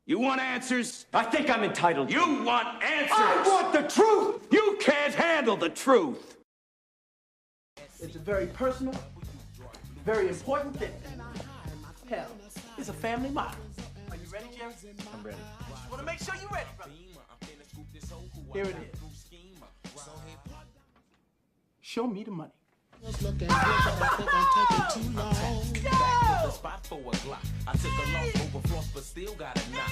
You want answers? I think I'm entitled. You want answers? I want the truth! You can't handle the truth. It's a very personal, very important thing. Hell, it's a family motto. Are you ready, Jerry? I'm ready. Just want to make sure you're ready, brother. Here it is. Show me the money. Looking good, but I think I'm taking too long. Yo! Spot for a Glock. I took a loss over floss, but still got a knock.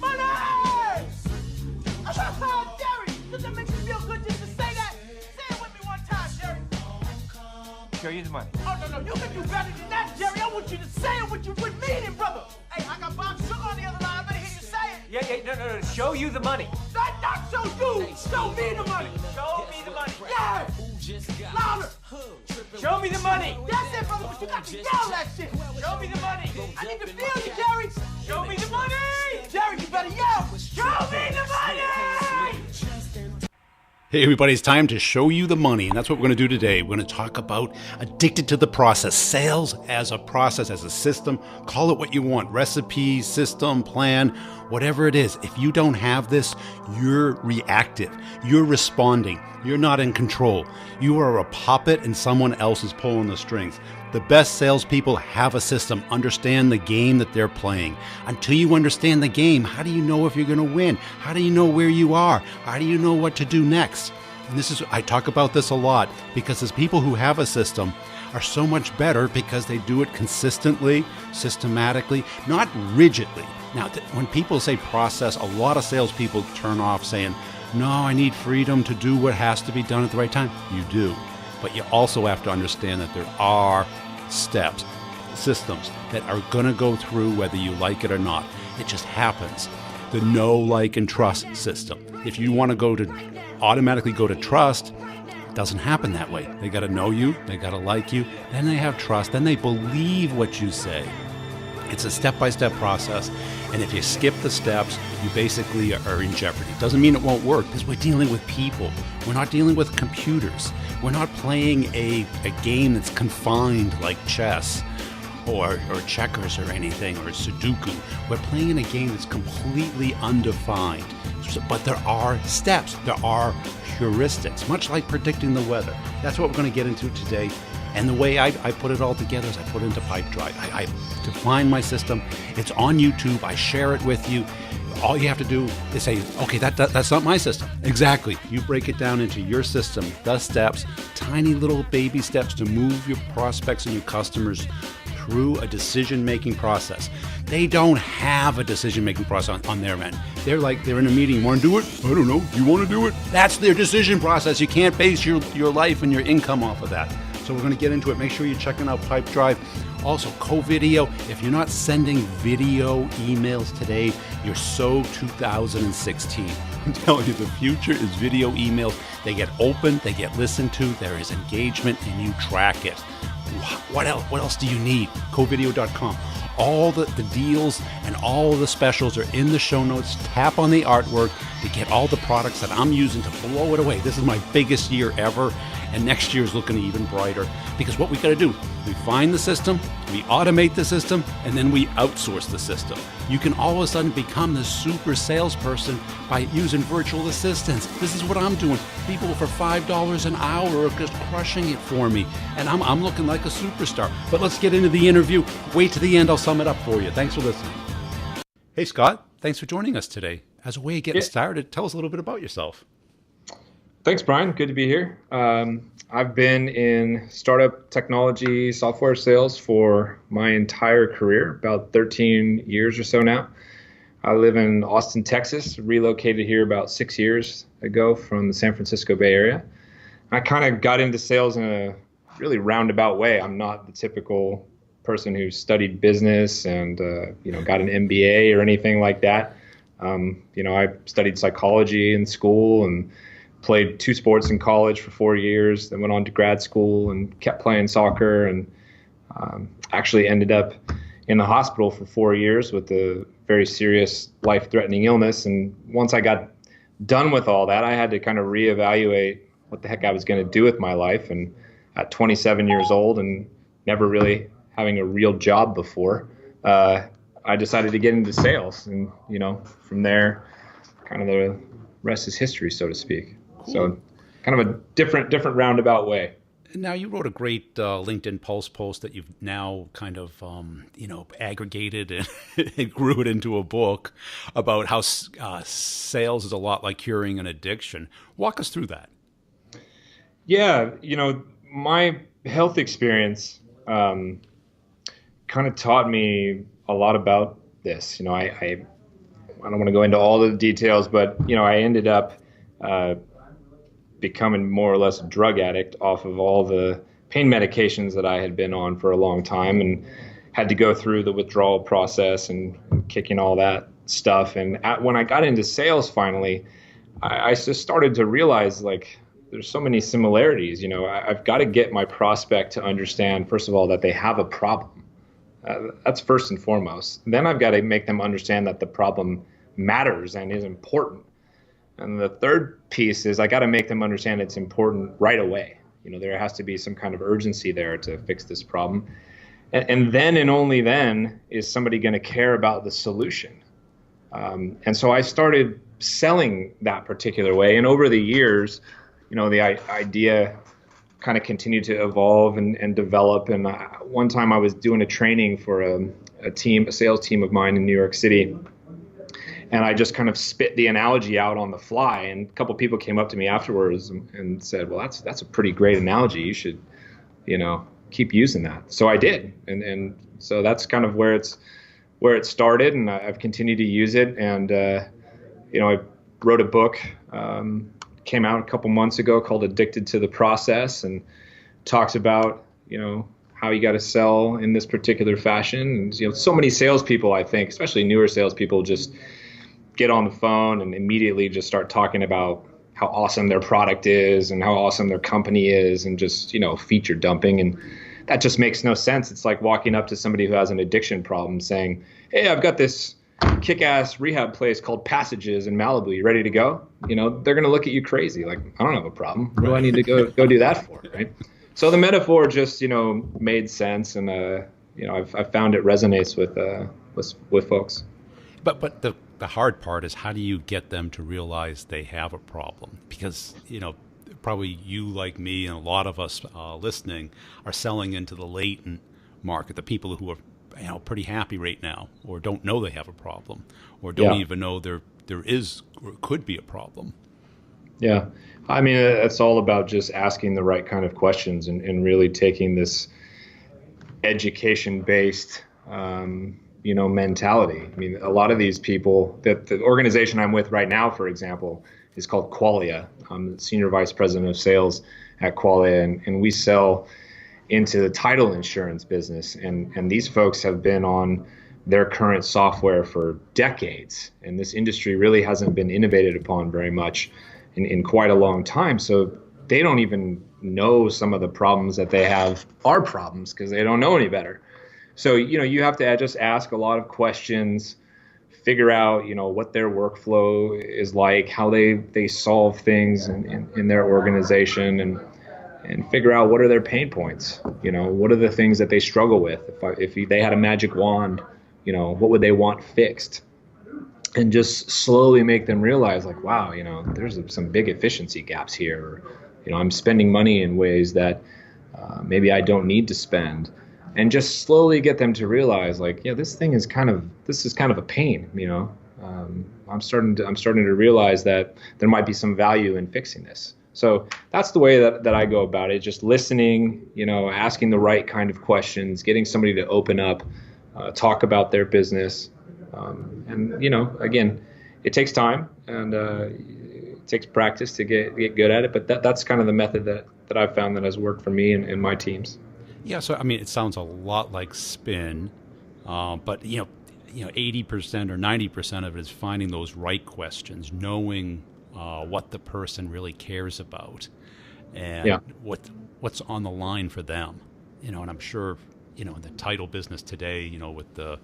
Money! Jerry, does that make you feel good just to say that? Say it with me one time, Jerry. Show you the money. Oh, no, you can do better than that, Jerry. I want you to say it with meaning, brother. Hey, I got Bob Sugar on the other line. I better hear you say it. No. Show you the money. Not show you. Show me the money. Show me the money. Yeah. Louder. Show me the money. That's it, brother, but you got to yell that shit. Show me the money. I need to feel you, Jerry. Show me the money. Jerry, you better yell. Show me the money. Hey everybody, it's time to show you the money, and that's what we're going to do today. We're going to talk about addicted to the process, sales as a process, as a system. Call it what you want, recipe, system, plan, whatever it is. If you don't have this, you're reactive, you're responding, you're not in control. You are a puppet and someone else is pulling the strings. The best salespeople have a system, understand the game that they're playing. Until you understand the game, how do you know if you're going to win? How do you know where you are? How do you know what to do next? And I talk about this a lot because as people who have a system are so much better because they do it consistently, systematically, not rigidly. Now, when people say process, a lot of salespeople turn off saying, no, I need freedom to do what has to be done at the right time. You do. But you also have to understand that there are steps, systems that are going to go through whether you like it or not. It just happens. The know, like, and trust system. If you want to automatically go to trust, it doesn't happen that way. They got to know you, they got to like you, then they have trust, then they believe what you say. It's a step-by-step process, and if you skip the steps, you basically are in jeopardy. Doesn't mean it won't work, because we're dealing with people. We're not dealing with computers. We're not playing a game that's confined like chess or checkers or anything, or Sudoku. We're playing in a game that's completely undefined. But there are steps, there are heuristics, much like predicting the weather. That's what we're going to get into today. And the way I put it all together is I put it into Pipedrive. I define my system. It's on YouTube. I share it with you. All you have to do is say, okay, that's not my system. Exactly. You break it down into your system, the steps, tiny little baby steps to move your prospects and your customers through a decision-making process. They don't have a decision-making process on their end. They're in a meeting. Want to do it? I don't know. You want to do it? That's their decision process. You can't base your life and your income off of that. So we're going to get into it. Make sure you're checking out Pipedrive. Also, co-video. If you're not sending video emails today, you're so 2016. I'm telling you, the future is video emails. They get opened, they get listened to, there is engagement, and you track it. What else do you need? Covideo.com. All the deals and all the specials are in the show notes. Tap on the artwork to get all the products that I'm using to blow it away. This is my biggest year ever, and next year is looking even brighter. Because what we got to do, we find the system, we automate the system, and then we outsource the system. You can all of a sudden become the super salesperson by using virtual assistants. This is what I'm doing. People for $5 an hour are just crushing it for me, and I'm looking like a superstar. But let's get into the interview. Wait to the end, I'll sum it up for you. Thanks for listening. Hey, Scott. Thanks for joining us today. As a way of getting started, tell us a little bit about yourself. Thanks, Brian. Good to be here. I've been in startup technology software sales for my entire career, about 13 years or so now. I live in Austin, Texas, relocated here about 6 years ago from the San Francisco Bay Area. I kind of got into sales in a really roundabout way. I'm not the typical person who studied business and got an MBA or anything like that. I studied psychology in school and played 2 sports in college for 4 years, then went on to grad school and kept playing soccer, and actually ended up in the hospital for 4 years with a very serious life-threatening illness. And once I got done with all that, I had to kind of reevaluate what the heck I was going to do with my life. And at 27 years old and never really having a real job before, I I decided to get into sales, and from there, kind of the rest is history, so to speak. Cool. So, kind of a different roundabout way. Now, you wrote a great LinkedIn post that you've now kind of, aggregated and grew it into a book about how sales is a lot like curing an addiction. Walk us through that. Yeah, my health experience kind of taught me a lot about this. I don't want to go into all the details, but I ended up becoming more or less a drug addict off of all the pain medications that I had been on for a long time, and had to go through the withdrawal process and kicking all that stuff. And when I got into sales finally, I just started to realize, like, there's so many similarities. I've got to get my prospect to understand, first of all, that they have a problem. That's first and foremost. Then I've got to make them understand that the problem matters and is important. And the third piece is I got to make them understand it's important right away. There has to be some kind of urgency there to fix this problem. And then and only then is somebody going to care about the solution. And so I started selling that particular way. And over the years, the idea kind of continued to evolve and develop. And one time I was doing a training for a sales team of mine in New York City. And I just kind of spit the analogy out on the fly. And a couple of people came up to me afterwards and said, well, that's a pretty great analogy. You should, keep using that. So I did. And so that's kind of where it started. And I've continued to use it. And, I wrote a book, came out a couple months ago, called Addicted to the Process, and talks about, how you got to sell in this particular fashion. And, so many salespeople, I think, especially newer salespeople, just get on the phone and immediately just start talking about how awesome their product is and how awesome their company is, and just, feature dumping. And that just makes no sense. It's like walking up to somebody who has an addiction problem saying, hey, I've got this kick-ass rehab place called Passages in Malibu. You ready to go? They're going to look at you crazy. Like, I don't have a problem. What do I need to go do that for? Right. So the metaphor just, made sense. And, I've found it resonates with folks. But the hard part is, how do you get them to realize they have a problem? Because, probably you, like me, and a lot of us listening are selling into the latent market, the people who are pretty happy right now, or don't know they have a problem, or don't even know there is or could be a problem. Yeah. I mean, it's all about just asking the right kind of questions and really taking this education-based mentality. I mean, a lot of these people, that the organization I'm with right now, for example, is called Qualia. I'm the senior vice president of sales at Qualia, and we sell into the title insurance business. And these folks have been on their current software for decades. And this industry really hasn't been innovated upon very much in quite a long time. So they don't even know some of the problems that they have are problems, because they don't know any better. So, you have to just ask a lot of questions, figure out, what their workflow is like, how they solve things in their organization, and figure out what are their pain points. What are the things that they struggle with? If they had a magic wand, what would they want fixed? And just slowly make them realize, like, wow, there's some big efficiency gaps here. Or, I'm spending money in ways that maybe I don't need to spend. And just slowly get them to realize, like, yeah, this is kind of a pain. I'm starting to realize that there might be some value in fixing this. So that's the way that I go about it. Just listening, asking the right kind of questions, getting somebody to open up, talk about their business. And, again, it takes time, and it takes practice to get good at it. But that's kind of the method that I've found that has worked for me and my teams. Yeah, so I mean, it sounds a lot like spin, but 80% or 90% of it is finding those right questions, knowing what the person really cares about, and what's on the line for them. And I'm sure in the title business today, with the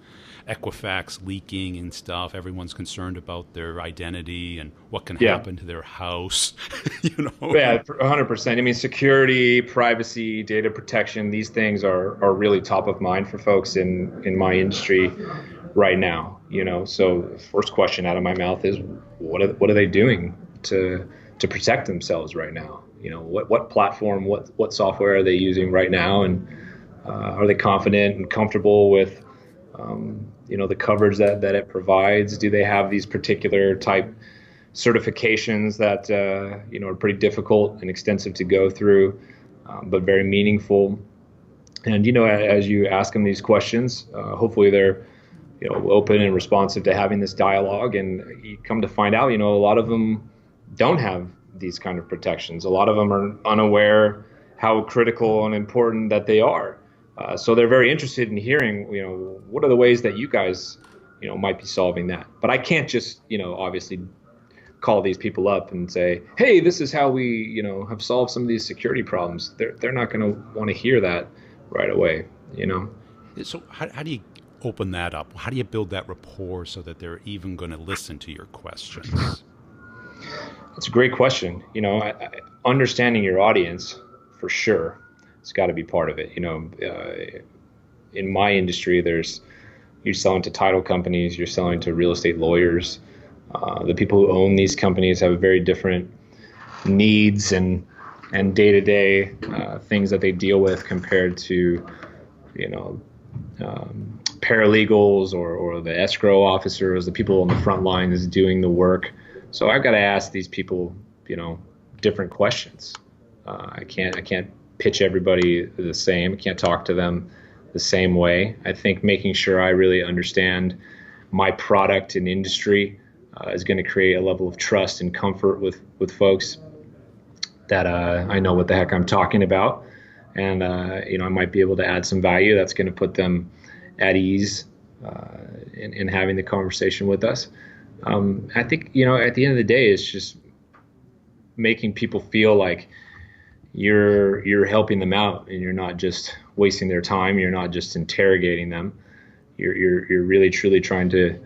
Equifax leaking and stuff, everyone's concerned about their identity and what can happen to their house. Yeah, 100%. I mean, security, privacy, data protection, these things are really top of mind for folks in my industry right now, So the first question out of my mouth is, what are they doing to protect themselves right now? What platform, what software are they using right now, and are they confident and comfortable with the coverage that it provides? Do they have these particular type certifications that are pretty difficult and extensive to go through, but very meaningful? And as you ask them these questions, hopefully they're open and responsive to having this dialogue, and you come to find out, a lot of them don't have these kind of protections. A lot of them are unaware how critical and important that they are. So they're very interested in hearing, what are the ways that you guys, might be solving that. But I can't just, obviously call these people up and say, hey, this is how we, have solved some of these security problems. They're not going to want to hear that right away, So how do you open that up? How do you build that rapport so that they're even going to listen to your questions? That's a great question. Understanding your audience, for sure, it's got to be part of it. In my industry, you're selling to title companies, you're selling to real estate lawyers. The people who own these companies have very different needs and day-to-day things that they deal with compared to, paralegals or the escrow officers, the people on the front lines doing the work. So I've got to ask these people, different questions. I can't pitch everybody the same. I can't talk to them the same way. I think making sure I really understand my product and industry is going to create a level of trust and comfort with folks that I know what the heck I'm talking about. And, I might be able to add some value that's going to put them at ease in having the conversation with us. I think, at the end of the day, it's just making people feel like you're helping them out, and you're not just wasting their time. You're not just interrogating them. You're really truly trying to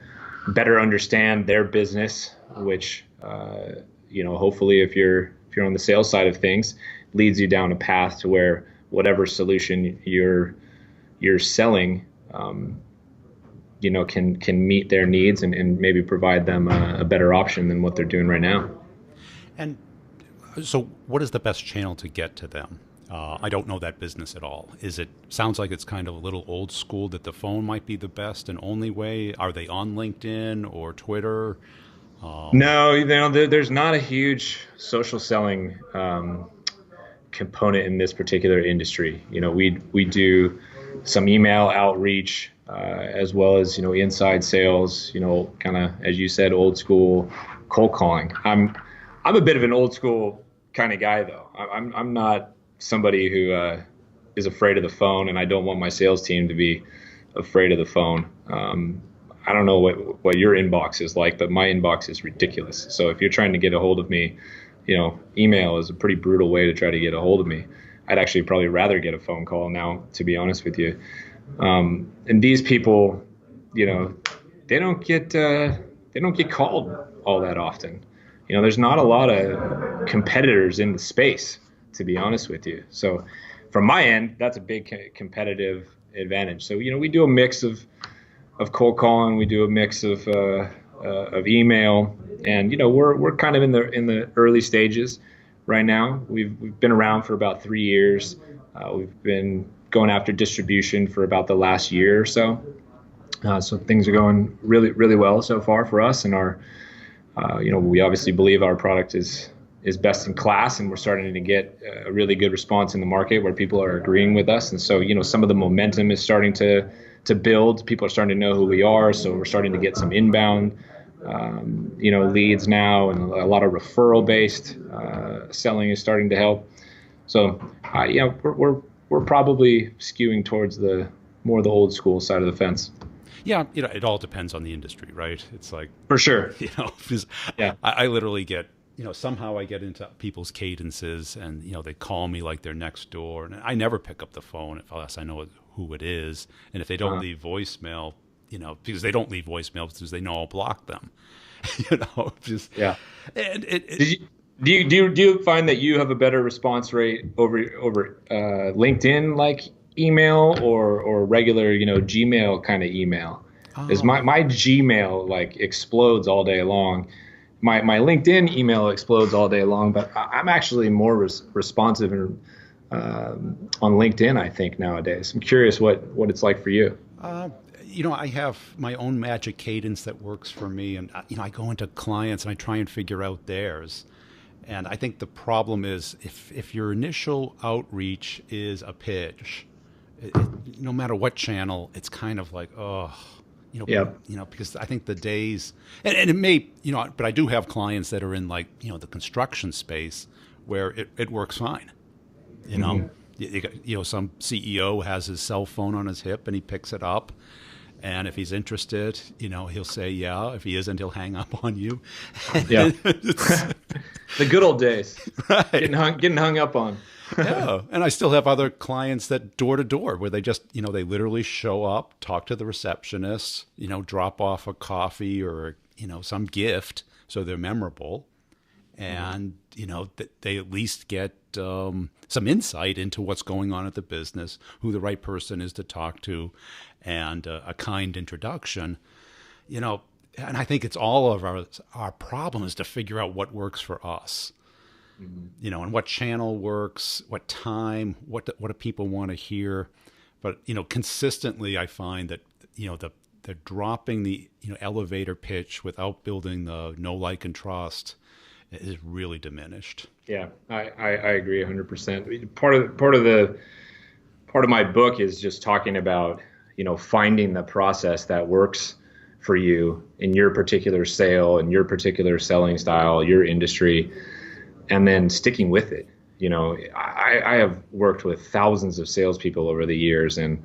better understand their business, which hopefully if you're on the sales side of things, leads you down a path to where whatever solution you're selling, can meet their needs and maybe provide them a better option than what they're doing right now. And so what is the best channel to get to them? I don't know that business at all. Sounds like it's kind of a little old school, that the phone might be the best and only way. Are they on LinkedIn or Twitter? No, there's not a huge social selling component in this particular industry. We do some email outreach, as well as, inside sales, kind of, as you said, old school cold calling. I'm a bit of an old school kind of guy, though. I'm not somebody who is afraid of the phone, and I don't want my sales team to be afraid of the phone. I don't know what your inbox is like, but my inbox is ridiculous. So if you're trying to get a hold of me, email is a pretty brutal way to try to get a hold of me. I'd actually probably rather get a phone call now, to be honest with you. And these people, they don't get called all that often. There's not a lot of competitors in the space, to be honest with you. So from my end, that's a big competitive advantage. So, we do a mix of cold calling, we do a mix of email, and, we're kind of in the early stages right now. We've been around for about 3 years. We've been going after distribution for about the last year or so. So things are going really, really well so far for us, and we obviously believe our product is best in class, and we're starting to get a really good response in the market where people are agreeing with us. And so, some of the momentum is starting to build. People are starting to know who we are, so we're starting to get some inbound, leads now, and a lot of referral-based selling is starting to help. So, we're probably skewing towards the more the old school side of the fence. Yeah, it all depends on the industry, right? It's like, for sure, because yeah, I literally get, somehow I get into people's cadences, and they call me like they're next door, and I never pick up the phone unless I know who it is, and if they don't leave voicemail, because they don't leave voicemail because they know I'll block them, just yeah. And do you find that you have a better response rate over LinkedIn, like email, or regular Gmail kind of email? Is my Gmail like explodes all day long. My LinkedIn email explodes all day long, but I'm actually more responsive and on LinkedIn, I think, nowadays. I'm curious what it's like for you. I have my own magic cadence that works for me, and I go into clients and I try and figure out theirs. And I think the problem is if your initial outreach is a pitch, no matter what channel, it's kind of like, because I think the days, and it may, but I do have clients that are in like, the construction space where it works fine. Some CEO has his cell phone on his hip and he picks it up. And if he's interested, he'll say yeah. If he isn't, he'll hang up on you. Yeah. The good old days. Right. Getting hung up on. Yeah. And I still have other clients that door to door where they just, they literally show up, talk to the receptionist, drop off a coffee or, some gift so they're memorable. And, they at least get some insight into what's going on at the business, who the right person is to talk to, and a kind introduction. And I think it's all of our problem is to figure out what works for us. And what channel works, what time, what do people want to hear. But, consistently I find that, they're dropping the, elevator pitch without building the know, like, and trust is really diminished. Yeah, I agree 100%. Part of my book is just talking about, finding the process that works for you in your particular sale and your particular selling style, your industry, and then sticking with it. I have worked with thousands of salespeople over the years, and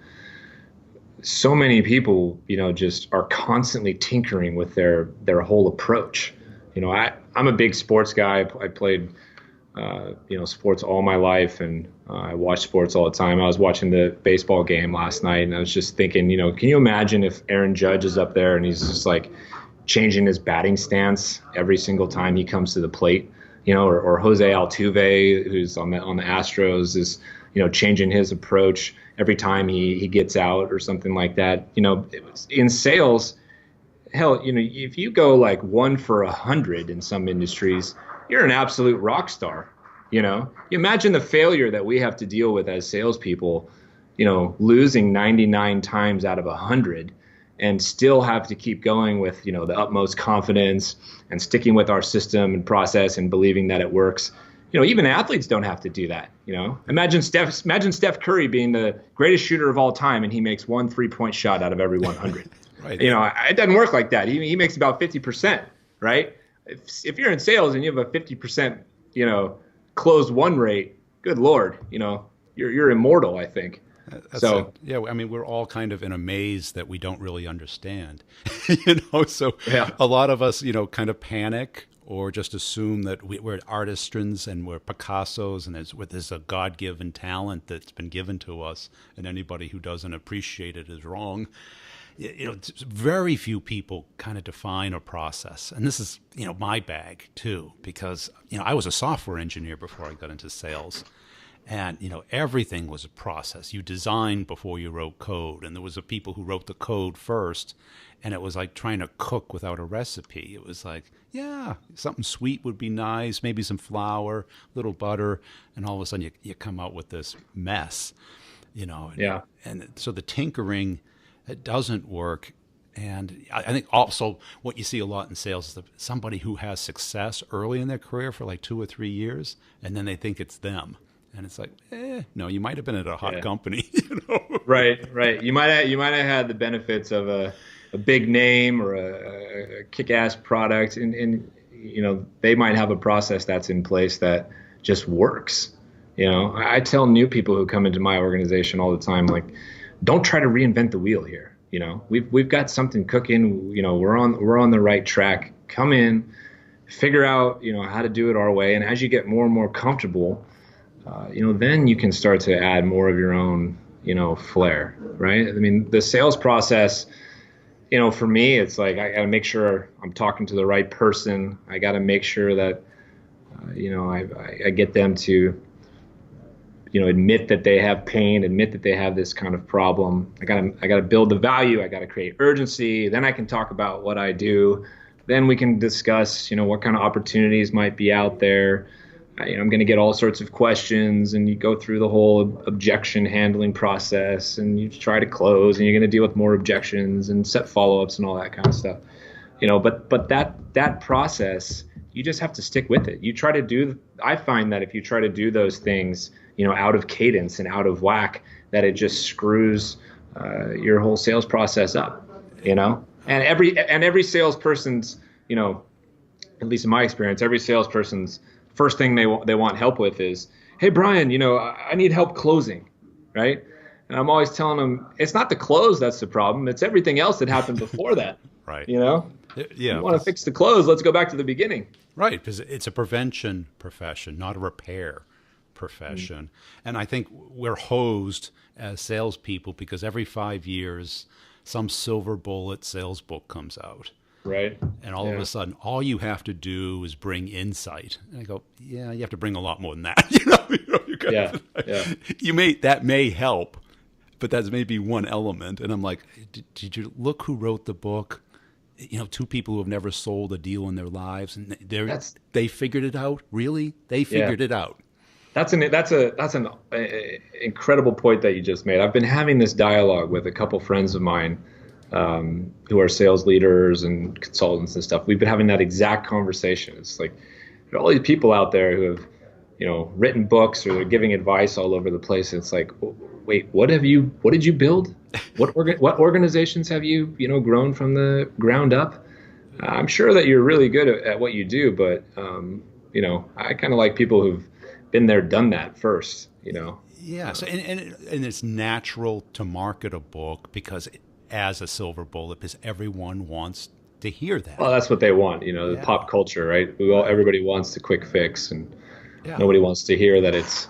so many people, just are constantly tinkering with their whole approach. I'm a big sports guy. I played, sports all my life, and I watch sports all the time. I was watching the baseball game last night, and I was just thinking, can you imagine if Aaron Judge is up there and he's just like changing his batting stance every single time he comes to the plate, or Jose Altuve, who's on the Astros, is, changing his approach every time he gets out or something like that. In sales, hell, if you go like 1 for 100 in some industries, you're an absolute rock star. You imagine the failure that we have to deal with as salespeople, losing 99 times out of 100 and still have to keep going with, the utmost confidence and sticking with our system and process and believing that it works. Even athletes don't have to do that. Imagine Steph Curry being the greatest shooter of all time and he makes 1 3-point shot out of every 100. Right. It doesn't work like that. He makes about 50%, right? If you're in sales and you have a 50%, closed won rate, good Lord, you're immortal, I think. Yeah, I mean, we're all kind of in a maze that we don't really understand, so yeah. A lot of us, kind of panic or just assume that we're artisans and we're Picassos and there's a God-given talent that's been given to us, and anybody who doesn't appreciate it is wrong. Very few people kind of define a process. And this is, my bag too, because, I was a software engineer before I got into sales. And, everything was a process. You designed before you wrote code. And there was people who wrote the code first. And it was like trying to cook without a recipe. It was like, yeah, something sweet would be nice, maybe some flour, little butter. And all of a sudden you come out with this mess, Yeah. And so the tinkering, it doesn't work. And I think also what you see a lot in sales is that somebody who has success early in their career for like 2 or 3 years, and then they think it's them. And it's like, no, you might have been at a hot company. Right. You might have had the benefits of a big name or a kick-ass product, and they might have a process that's in place that just works. I tell new people who come into my organization all the time, like, don't try to reinvent the wheel here. We've got something cooking. We're on the right track. Come in, figure out how to do it our way, and as you get more and more comfortable, then you can start to add more of your own flair, right? I mean, the sales process, for me, it's like I got to make sure I'm talking to the right person. I got to make sure that I get them to admit that they have pain, admit that they have this kind of problem. I gotta build the value. I gotta create urgency. Then I can talk about what I do. Then we can discuss, what kind of opportunities might be out there. I'm going to get all sorts of questions, and you go through the whole objection handling process, and you try to close, and you're going to deal with more objections and set follow-ups and all that kind of stuff. But that process, you just have to stick with it. I find that if you try to do those things, out of cadence and out of whack, that it just screws your whole sales process up, And every salesperson's, at least in my experience, every salesperson's first thing they want help with is, hey, Brian, I need help closing, right? And I'm always telling them, it's not the close that's the problem. It's everything else that happened before that. Right. Yeah. You want to fix the close, let's go back to the beginning. Right, because it's a prevention profession, not a repair profession. And I think we're hosed as salespeople because every 5 years, some silver bullet sales book comes out. Right. And all of a sudden, all you have to do is bring insight. And I go, yeah, you have to bring a lot more than that. That may help, but that's maybe one element. And I'm like, did you look who wrote the book? Two people who have never sold a deal in their lives, and they figured it out. Really, they figured it out. That's an incredible point that you just made. I've been having this dialogue with a couple friends of mine who are sales leaders and consultants and stuff. We've been having that exact conversation. It's like there are all these people out there who have, written books, or they're giving advice all over the place. And it's like, wait, what did you build? What organizations have you, grown from the ground up? I'm sure that you're really good at what you do, but, I kind of like people who've been there, done that first, Yeah. So, and it's natural to market a book because as a silver bullet, because everyone wants to hear that. Well, that's what they want, the pop culture, right? Everybody wants the quick fix, and nobody wants to hear that it's,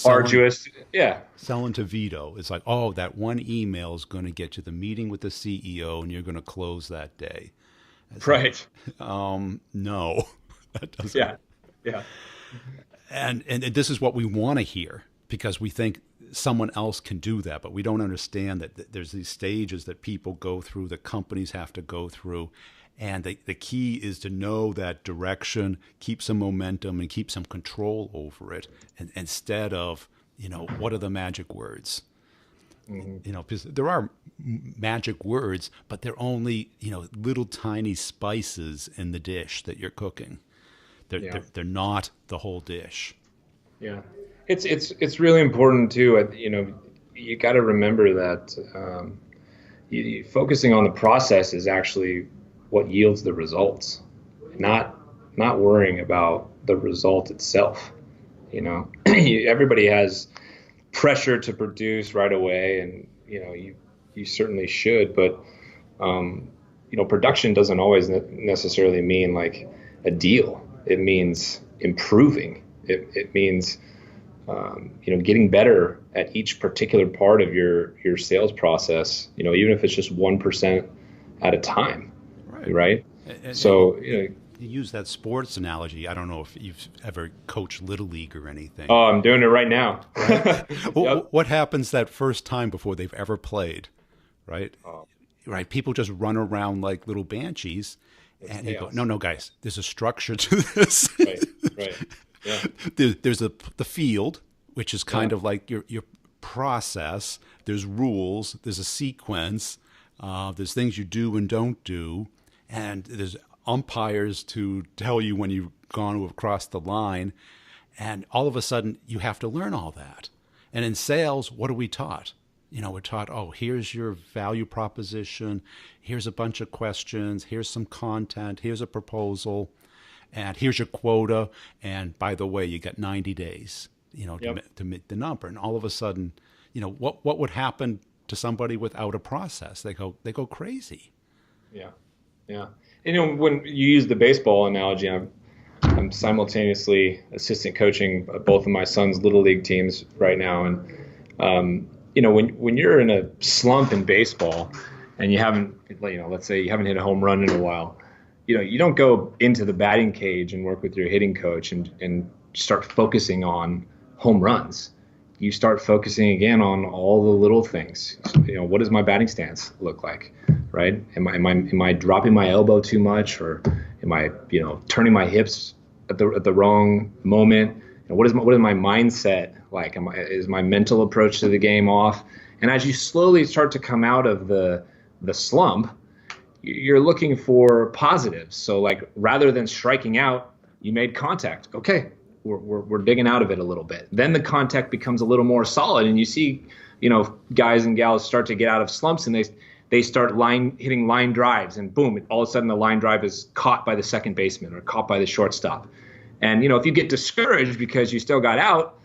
arduous. Yeah. Selling to veto. It's like, oh, that one email is going to get you the meeting with the CEO, and you're going to close that day. It's right. Like, no, that doesn't. Yeah. Yeah. And this is what we want to hear because we think someone else can do that, but we don't understand that there's these stages that people go through, that companies have to go through. And the key is to know that direction, keep some momentum, and keep some control over it. And instead of, what are the magic words? Mm-hmm. Because there are magic words, but they're only, little tiny spices in the dish that you're cooking. They're not the whole dish. Yeah. It's really important too. You got to remember that focusing on the process is actually what yields the results, not worrying about the result itself. Everybody has pressure to produce right away, and you certainly should, but production doesn't always necessarily mean like a deal. It means improving. It means getting better at each particular part of your sales process, even if it's just 1% at a time. Right. So, you use that sports analogy. I don't know if you've ever coached Little League or anything. Oh, I'm doing it right now. What happens that first time before they've ever played? Right. Right. People just run around like little banshees. And you go, no, guys, there's a structure to this. Right. Yeah. There's the field, which is kind of like your process. There's rules. There's a sequence. There's things you do and don't do. And there's umpires to tell you when you've gone across the line. And all of a sudden, you have to learn all that. And in sales, what are we taught? We're taught, here's your value proposition. Here's a bunch of questions. Here's some content. Here's a proposal. And here's your quota. And by the way, you got 90 days, to meet the number. And all of a sudden, what would happen to somebody without a process? They go crazy. Yeah. Yeah. When you use the baseball analogy, I'm simultaneously assistant coaching both of my son's little league teams right now. And, when you're in a slump in baseball and you haven't, let's say you haven't hit a home run in a while, you don't go into the batting cage and work with your hitting coach and start focusing on home runs. You start focusing again on all the little things. What does my batting stance look like, right? Am I dropping my elbow too much, or am I, turning my hips at the wrong moment? And what is my mindset like? Is my mental approach to the game off? And as you slowly start to come out of the slump, you're looking for positives. So like, rather than striking out, you made contact. Okay, we're digging out of it a little bit. Then the contact becomes a little more solid, and you see, guys and gals start to get out of slumps, and they start hitting line drives, and boom, all of a sudden the line drive is caught by the second baseman or caught by the shortstop. And if you get discouraged because you still got out,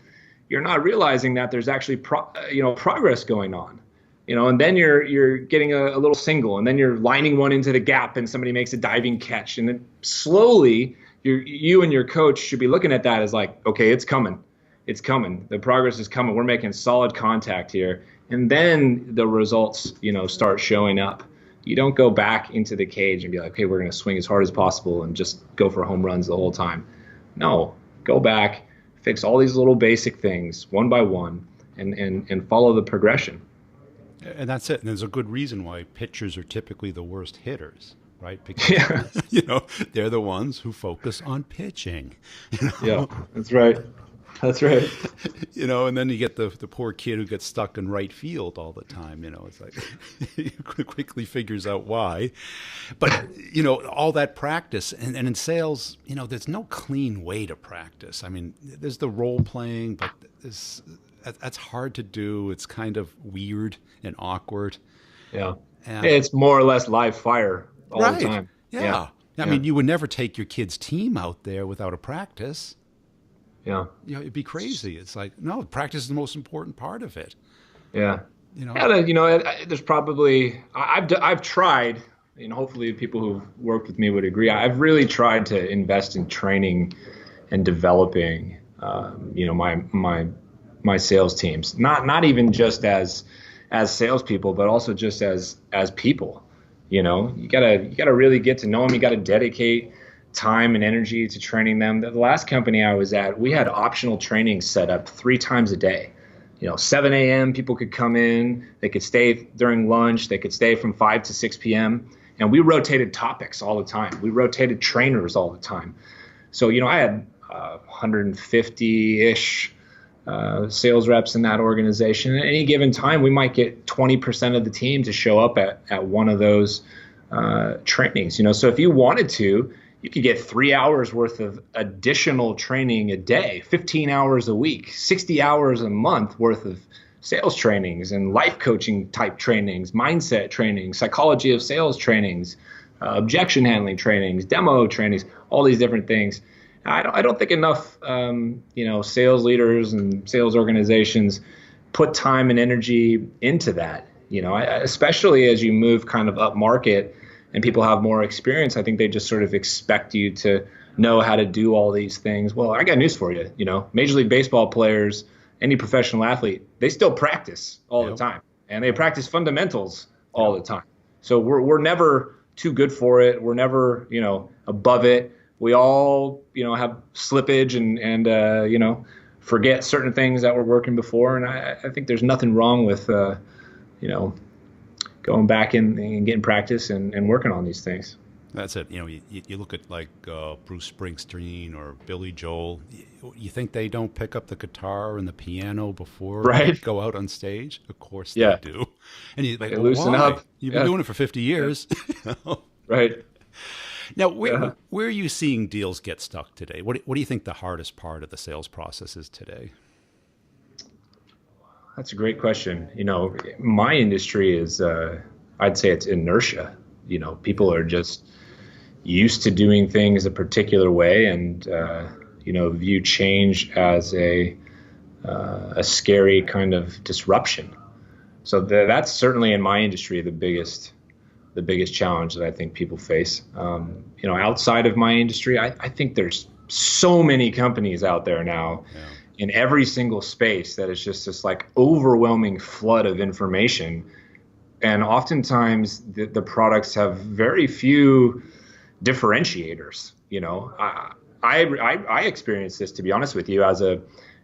you're not realizing that there's actually progress going on. And then you're getting a little single, and then you're lining one into the gap, and somebody makes a diving catch, and then slowly you and your coach should be looking at that as like, okay, it's coming. The progress is coming. We're making solid contact here. And then the results, start showing up. You don't go back into the cage and be like, okay, we're going to swing as hard as possible and just go for home runs the whole time. No, go back, fix all these little basic things one by one, and follow the progression. And that's it. And there's a good reason why pitchers are typically the worst hitters, right? Because, they're the ones who focus on pitching. Yeah, that's right. That's right. And then you get the poor kid who gets stuck in right field all the time. It's like he quickly figures out why. But, all that practice and in sales, there's no clean way to practice. I mean, there's the role playing, but that's hard to do. It's kind of weird and awkward. Yeah. It's more or less live fire all the time. Yeah. I mean, you would never take your kid's team out there without a practice. Yeah. It'd be crazy. It's like, no, practice is the most important part of it. Yeah. There's probably, I've tried, and hopefully people who've worked with me would agree. I've really tried to invest in training and developing, my sales teams, not even just as salespeople, but also just as people. You gotta really get to know them. You gotta dedicate time and energy to training them. The last company I was at, we had optional training set up 3 times a day. 7 a.m. people could come in, they could stay during lunch, they could stay from 5 to 6 p.m. And we rotated topics all the time. We rotated trainers all the time. So, I had 150-ish sales reps in that organization. At any given time, we might get 20% of the team to show up at one of those trainings. So if you wanted to, you could get 3 hours worth of additional training a day, 15 hours a week, 60 hours a month worth of sales trainings and life coaching type trainings, mindset trainings, psychology of sales trainings, objection handling trainings, demo trainings, all these different things. I don't think enough, sales leaders and sales organizations put time and energy into that. Especially as you move kind of up market and people have more experience, I think they just sort of expect you to know how to do all these things. Well, I got news for you. Major League Baseball players, any professional athlete, they still practice all the time, and they practice fundamentals all the time. So we're never too good for it. We're never, above it. We all, have slippage and forget certain things that were working before. And I think there's nothing wrong with, going back and getting practice and working on these things. That's it. You look at like Bruce Springsteen or Billy Joel. You think they don't pick up the guitar and the piano before they go out on stage? Of course they do. And you like, loosen up. You've been doing it for 50 years. Right. Now, where are you seeing deals get stuck today? What do you think the hardest part of the sales process is today? That's a great question. My industry is, I'd say it's inertia. People are just used to doing things a particular way and, view change as a scary kind of disruption. So that's certainly in my industry the biggest challenge that I think people face. Outside of my industry, I think there's so many companies out there now in every single space that is just this like overwhelming flood of information. And oftentimes the products have very few differentiators. I experienced this, to be honest with you, as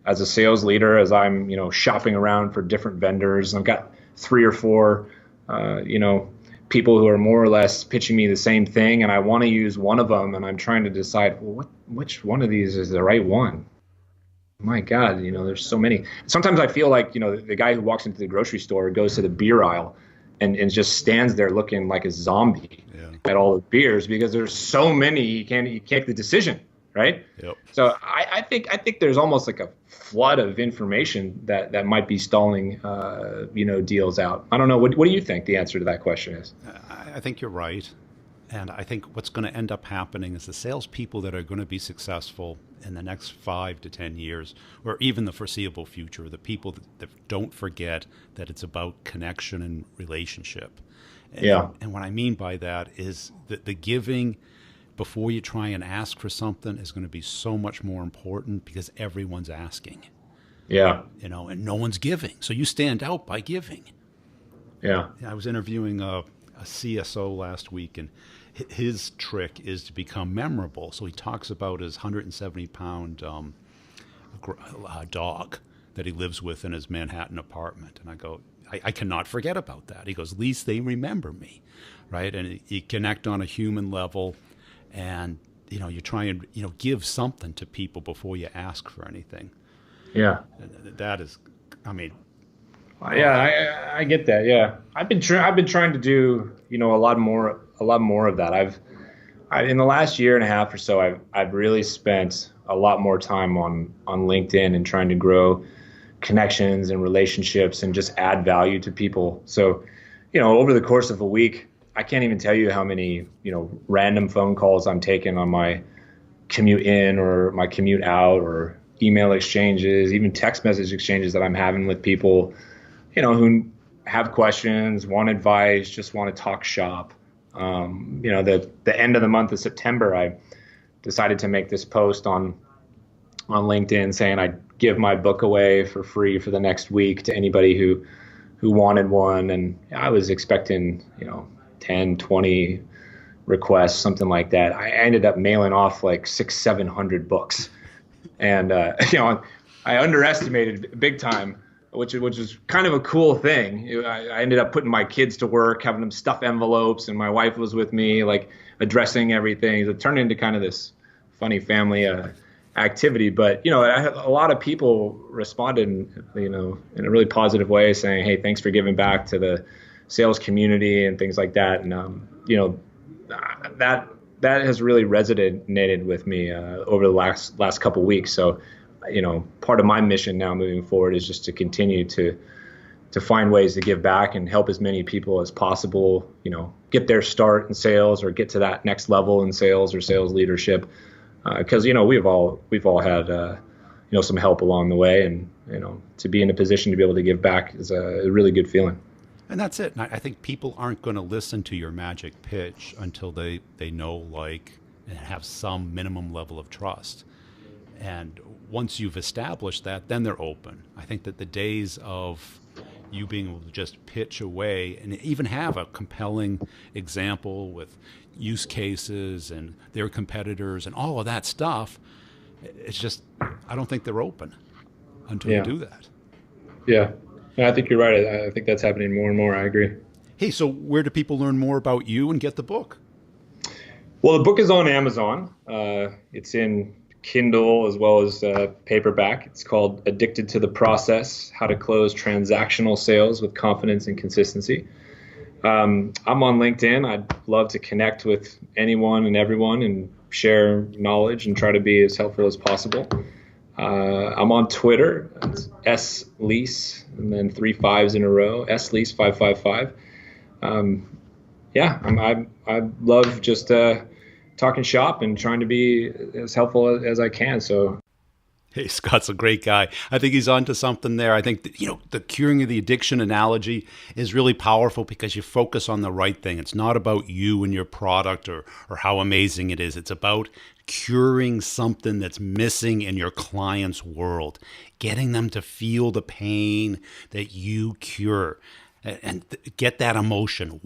as a sales leader, as I'm, shopping around for different vendors. I've got 3 or 4, people who are more or less pitching me the same thing, and I want to use one of them, and I'm trying to decide, well, which one of these is the right one? My God, there's so many. Sometimes I feel like, the guy who walks into the grocery store goes to the beer aisle and just stands there looking like a zombie at all the beers, because there's so many, you can't make the decision, right? Yep. So I think there's almost like a flood of information that might be stalling, deals out. I don't know. What do you think the answer to that question is? I think you're right. And I think what's going to end up happening is the salespeople that are going to be successful in the next 5 to 10 years, or even the foreseeable future, the people that don't forget that it's about connection and relationship. And what I mean by that is that the giving before you try and ask for something is going to be so much more important, because everyone's asking. Yeah. And no one's giving. So you stand out by giving. Yeah. I was interviewing a CSO last week, and his trick is to become memorable. So he talks about his 170-pound dog that he lives with in his Manhattan apartment. And I go, I cannot forget about that. He goes, at least they remember me, right? And you connect on a human level, and you try and give something to people before you ask for anything. Yeah. That is, I mean. Yeah, I get that. Yeah, I've been trying to do a lot more of that. I've in the last year and a half or so, I've really spent a lot more time on LinkedIn and trying to grow connections and relationships and just add value to people. So, over the course of a week, I can't even tell you how many random phone calls I'm taking on my commute in or my commute out, or email exchanges, even text message exchanges that I'm having with people, who have questions, want advice, just want to talk shop. The end of the month of September, I decided to make this post on LinkedIn saying I'd give my book away for free for the next week to anybody who wanted one. And I was expecting, 10, 20 requests, something like that. I ended up mailing off like 600-700 books. And, I underestimated big time, which is kind of a cool thing. I ended up putting my kids to work, having them stuff envelopes, and my wife was with me, like addressing everything. It turned into kind of this funny family activity. But, I had a lot of people responded, in a really positive way, saying, hey, thanks for giving back to the sales community and things like that. And, that has really resonated with me over the last couple of weeks. So, part of my mission now moving forward is just to continue to find ways to give back and help as many people as possible, get their start in sales or get to that next level in sales or sales leadership. Because, we've all had, some help along the way, and, to be in a position to be able to give back is a really good feeling. And that's it. And I think people aren't going to listen to your magic pitch until they know, like, and have some minimum level of trust. And once you've established that, then they're open. I think that the days of you being able to just pitch away and even have a compelling example with use cases and their competitors and all of that stuff, it's just, I don't think they're open until you do that. Yeah. No, I think you're right. I think that's happening more and more. I agree. Hey, so where do people learn more about you and get the book? Well, the book is on Amazon. It's in Kindle as well as paperback. It's called Addicted to the Process: How to Close Transactional Sales with Confidence and Consistency. I'm on LinkedIn. I'd love to connect with anyone and everyone and share knowledge and try to be as helpful as possible. I'm on Twitter. It's SLease, and then 3 5s in a row. SLease555. I love just talking shop and trying to be as helpful as I can. So, hey, Scott's a great guy. I think he's onto something there. I think that, the curing of the addiction analogy is really powerful because you focus on the right thing. It's not about you and your product or how amazing it is. It's about curing something that's missing in your client's world, getting them to feel the pain that you cure and get that emotion.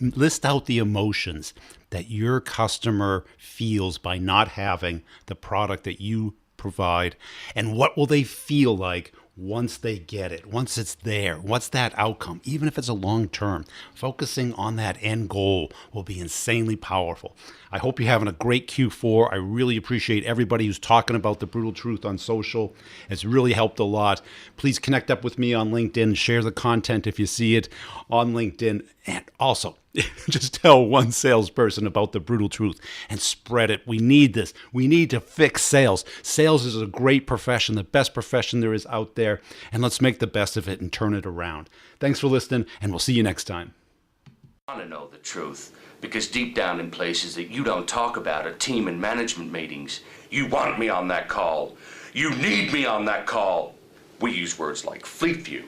List out the emotions that your customer feels by not having the product that you provide, and what will they feel like once they get it, once it's there? What's that outcome? Even if it's a long term, focusing on that end goal will be insanely powerful. I hope you're having a great Q4. I really appreciate everybody who's talking about the brutal truth on social. It's really helped a lot. Please connect up with me on LinkedIn, share the content if you see it on LinkedIn, and also just tell one salesperson about the brutal truth and spread it. We need this. We need to fix sales. Sales is a great profession, the best profession there is out there, and let's make the best of it and turn it around. Thanks for listening, and we'll see you next time. I want to know the truth, because deep down in places that you don't talk about at team and management meetings, you want me on that call. You need me on that call. We use words like fleet view,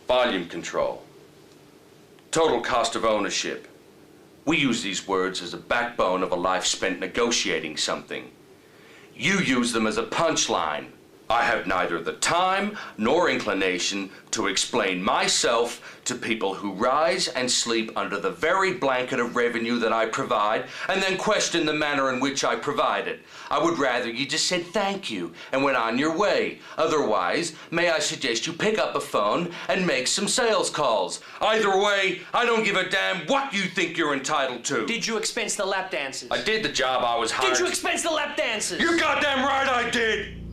volume control, total cost of ownership. We use these words as a backbone of a life spent negotiating something. You use them as a punchline. I have neither the time nor inclination to explain myself to people who rise and sleep under the very blanket of revenue that I provide and then question the manner in which I provide it. I would rather you just said thank you and went on your way. Otherwise, may I suggest you pick up a phone and make some sales calls. Either way, I don't give a damn what you think you're entitled to. Did you expense the lap dances? I did the job I was hired. Did you expense the lap dances? You're goddamn right I did!